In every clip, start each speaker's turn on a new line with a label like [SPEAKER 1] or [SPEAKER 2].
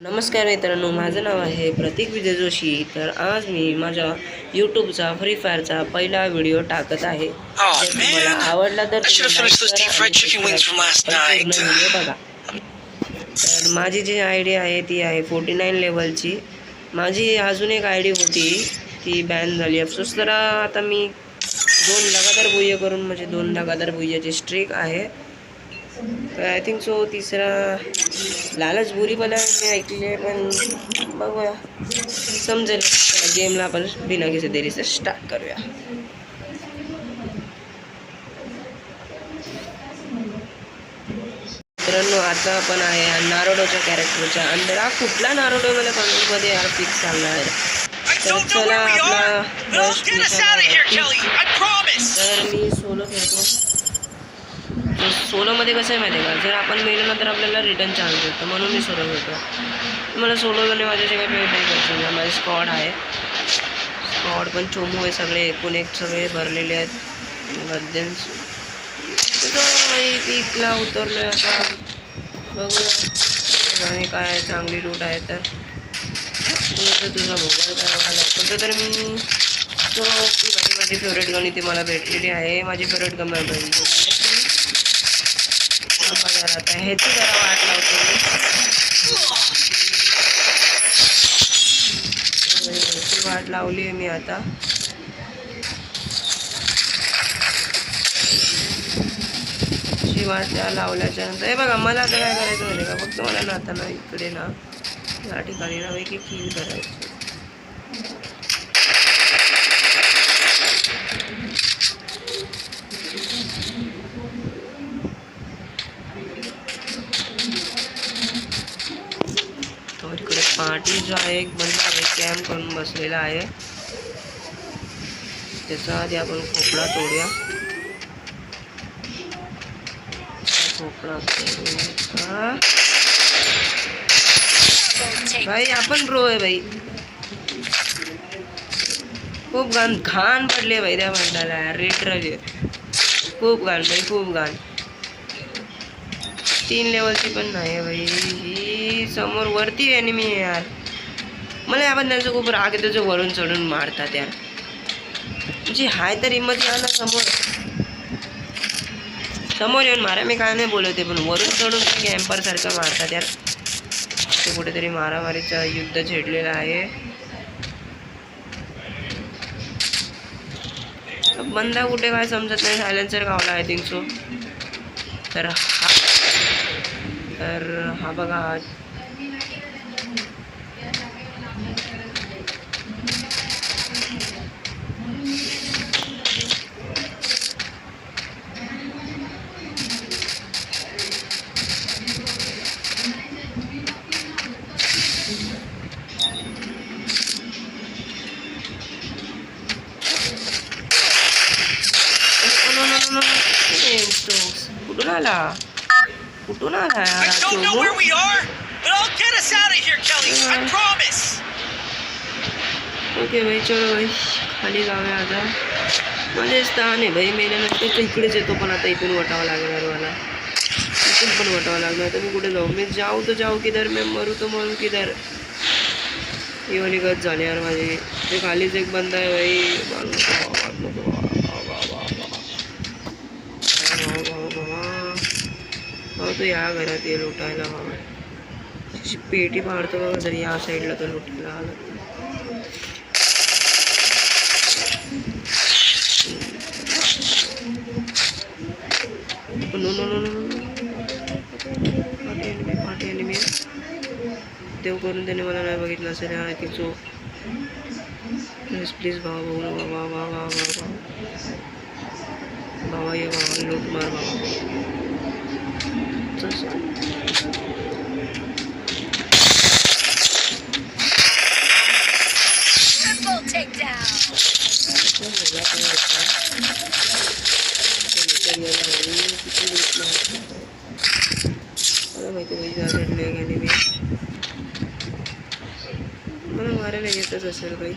[SPEAKER 1] नमस्कार मित्रांनो, माझं नाव आहे प्रतीक विजय जोशी. तर आज मी माझ्या यूट्यूबचा फ्री फायरचा पहिला व्हिडिओ टाकत आहे. जर तुम्हाला आवडला तर व्हिडिओ बघा. तर माझी जी आय डी आहे ती आहे 49 लेवलची. माझी अजून एक आय डी होती ती बॅन झाली. अफसोस तर आता मी 2 लगातार बुయ్య करून म्हणजे 2 लगातार बुయ్యची स्ट्रीक आहे. आय थिंक सो तिसरा लालच बुरी मला मी ऐकले, पण बघूया समजेल. गेमला आपण बिना किसी देरीचे स्टार्ट करूया. मित्रांनो, आता आपण आहे नारोडोच्या कॅरेक्टरच्या अंदर. हा कुठला नारोडो मला कमेंटमध्ये यार फिक्स सांगणार आहे. तर चला आपला तर मी सोलो खेळतो. सोलोमध्ये कसं आहे माहिती आहे का, जर आपण मेलो तर आपल्याला रिटर्न चान्स देतो, म्हणून मी सोलो खेळतो. मला सोलोने माझ्याशी काही भेट नाही करतो. माझे स्क्वॉड आहे, स्क्वॉड पण चोमू आहे, सगळे एकूण एक सगळे भरलेले आहेत. मध्येच पीकला उतरलो आता, बघूया आणि काय चांगली रूट आहे. तर तुझा मोबाईल करावा लागतो. तर मी तो माझी फेवरेट गन इथे मला भेटलेली आहे. माझी फेवरेट गन आता ह्याची जरा वाट लावतो मी. ह्याची वाट लावली आहे मी आता. ह्याची वाट लावल्याच्या नंतर हे बघा, मला आता काय करायचं माहिती का, फक्त मला ना आता ना इकडे ना या ठिकाणी ना पैकी किल करायचं. इकडे पार्टी जो आहे एक बंदा आहे कॅम्प करून बसलेला आहे. त्याचा आधी आपण खोपडा तोडूया. खोपडा तोडूया भाई, आपण प्रो आहे भाई. खूप घाण पडले भाई त्या बंदाला. रेटरली खूप घाण भाई, खूप घाण. 3 लेवलची पण नाही भाई. ही समोर वरती एनिमी आहे यार. मला या बंद्यांचं खूप राग येतो जो वरून चढून मारतात यार. म्हणजे हाय तर हिंमत या ना समोर येऊन मारा. मी काय नाही बोलवते, पण वरून चढून कॅम्पर सारखं मारतात यार. ते कुठेतरी मारामारीचं युद्ध छेडलेलं आहे. बंदा कुठे काय समजत नाही. सायलेन्सर गावला आय थिंक सो. तर हा बघा, कुठून आला यार. ओके भाई, चलो भाई खाली जाऊया आता. माझे स्थान आहे भाई. मेल्यानंतर इकडेच येतो, पण आता इथून वटावं लागणार मला. इथून पण वटावं लागणार. तर मी कुठे जाऊ? मी जाऊ तो जाऊ किधर, मैं मरू तो मरू किधर. ही वाली गत झाली यार माझी. ते खालीच एक बंदा आहे भाई. तो या घरात ये लुटायला बाबा. पेटी पाडतो बघा, जर या साईडला तो लुटायला आला. पाठी एनिमी देव करून त्याने मला नाही बघितलं असेल. I think so. प्लीज भावा बघू ना बाबा ये बाबा, लूट मार बाबा. माहिती मी मला मारायला येतच असेल बाई.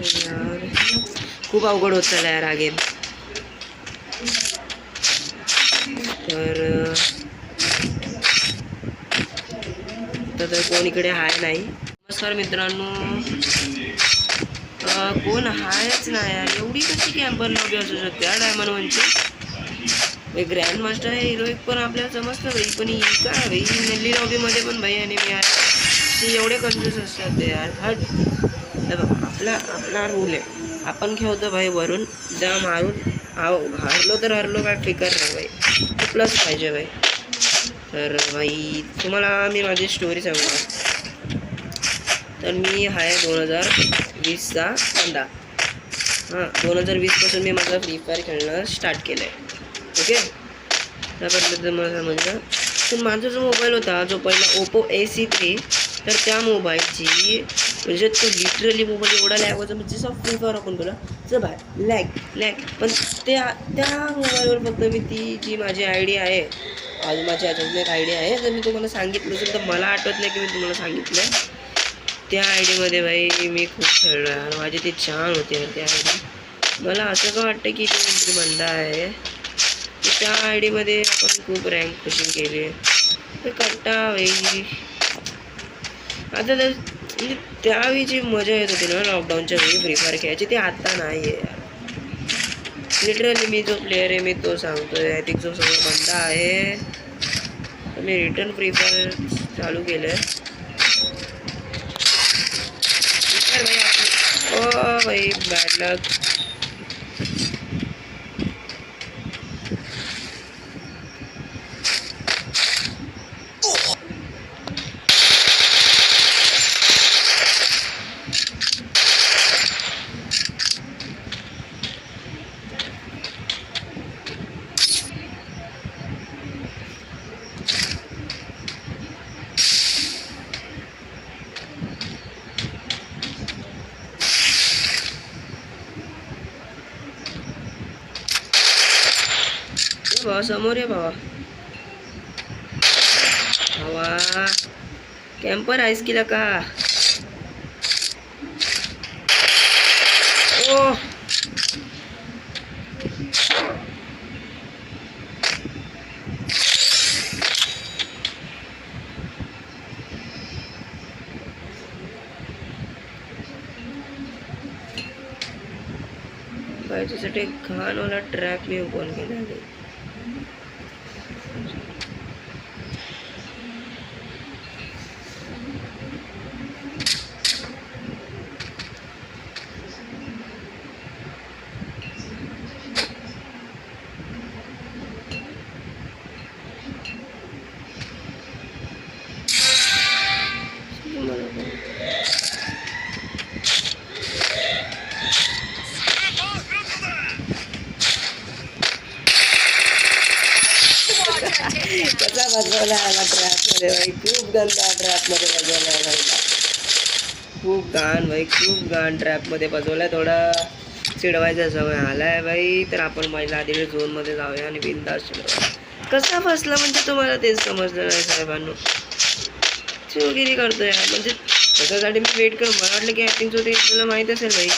[SPEAKER 1] यार खूप अवघड होत चालला यार हा गेम. तर तर कोण इकडे हाय नाही. नमस्कार मित्रांनो. कोण हायच नाही यार. एवढी कशी कॅम्पर लॉबी असू शकते या डायमंड वनची. ग्रँड मास्टर आहे हिरोईक पण आपल्याला समजतं भाई. पण ही काय भाई नल्ली लॉबीमध्ये पण भाई आणि मी यार एवढे कन्फ्यूज असतात ते यार. आपला रूल आहे. आपण खेळतो भाई वरून जा मारून. हारलो तर हरलो काय फिकर नाही भाई. प्लस पाहिजे भाई. तर भाई तुम्हाला मी माझी स्टोरी सांगतो. तर मी आहे 2020चा बंदा. 2020पासून मी माझा फ्री फायर खेळणं स्टार्ट केलं आहे. ओके. त्याबद्दल मला समजलं. तर माझा जो मोबाईल होता जो पहिला ओप्पो AC3 तर त्या मोबाईलची म्हणजे तो लिटरली मोबाईल एवढा लॅग होता म्हणजे जसं फ्री फायर आपण बोला जर बाय लॅग पण त्या मोबाईलवर फक्त मी ती जी माझी ID आहे आज माझी अजून एक ID आहे जर मी तुम्हाला सांगितलं असेल तर मला आठवत नाही की मी तुम्हाला सांगितलं. त्या IDमध्ये भाई मी खूप खेळलो यार. माझी ती छान होती यार त्या ID. मला असं का वाटतं की ती बंदा आहे त्या IDमध्ये आपण खूप रँक पुशिंग केली तर कंटा भाई. आता तर म्हणजे त्यावेळी जी मजा येत होती ना लॉकडाऊनच्या वेळी फ्री फायर खेळायची ती आता नाही आहे यार. लिटरली मी जो प्लेअर आहे मी तो सांगतोय. आय थिंक जो समोर बंदा आहे मी रिटर्न फ्री फायर चालू केलं आहे. ओ भाई बॅड लक. भावा समोर आहे भावा. भावा कॅम्पर आहेस की का. ओ त्याच्यासाठी घाणवाला ट्रॅप मी ओपन केला आहे. कसा बजवला आला ट्रॅपमध्ये भाई. खूप गंदा ट्रॅपमध्ये बजवला आहे भाई. खूप घाण ट्रॅपमध्ये बजवला आहे. थोडा चिडवायचा समय आला आहे भाई. तर आपण पहिला आधी झोनमध्ये जाऊया आणि बिंदास चिडवा. कसा फसला म्हणजे तुम्हाला तेच समजलं नाही साहेबांनो. चिवगिरी करतो यार. म्हणजे त्याच्यासाठी मी वेट करून मला वाटलं की ॲक्टिंग होते तुला माहीत असेल भाई.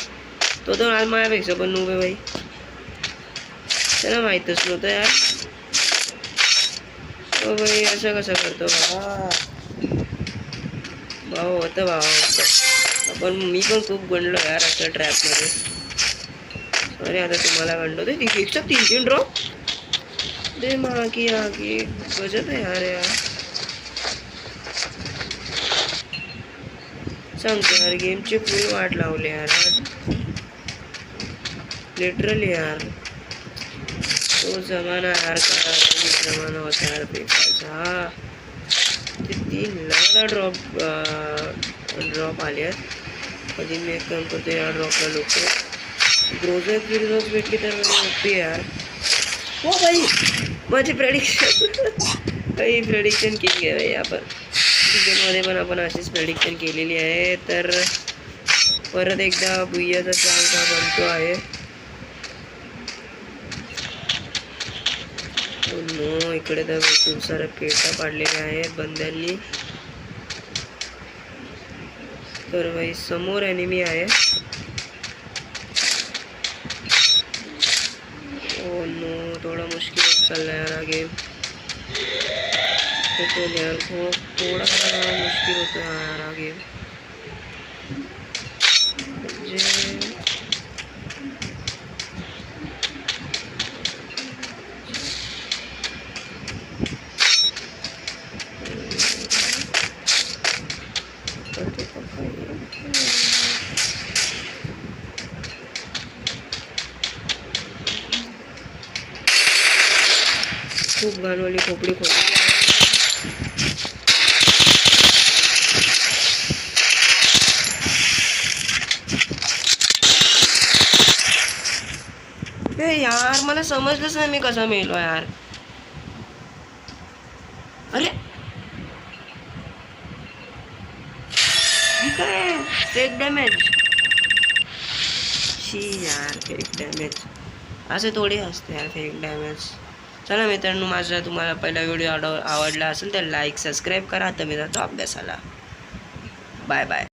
[SPEAKER 1] तो तर आज माझ्यापेक्षा पण नव्हे भाई. त्याला माहीतच नव्हतं यार. हो भाई असं कसं करतो भाऊ होतं भाऊ. पण मी पण खूप गणलो यार असं ट्रॅपमध्ये. अरे आता तुम्हाला गणलो ते 3 ड्रॉप दे मागी आगी गजब आहे यार. यार सांगतो यार गेमची फुल वाट लावली यार लिटरली यार. तो जमाना यार का जमाना होता यार फ्री फायरचा. ते 3 लेवलला ड्रॉप आले आहेत. कधी मी एक काम करतो या ड्रॉपला लोक ग्रोझर भेटली तर ओपी यार. हो भाई माझी प्रेडिक्शन काही प्रेडिक्शन केली आहे भाई आपण. क्रिकेटमध्ये पण आपण अशीच प्रेडिक्शन केलेली आहे. तर परत एकदा बुय्याचा चान्स हा बनतो आहे. नो इकडे तर खूप साऱ्या पेटा पाडलेल्या आहेत बंद्यांनी. तर भाई समोर एनिमी आहे. ओ नो थोडा मुश्किल चालला यार हा गेम. भेटेल यार. थोडा मुश्किल होतं यार हा गेम. म्हणजे खूप घाणवाली खोपडी खोली. यार मला समजलंच नाही मी कसा मेलो यार. अरे काय फेक डॅमेज. शी यार फेक डॅमेज असे थोडी असते यार फेक डॅमेज. चला मित्रांनो, माझा तुम्हाला पहिला व्हिडिओ आवडला असेल तर लाईक सबस्क्राईब करा. आता मी जातो अभ्यासाला. Bye bye.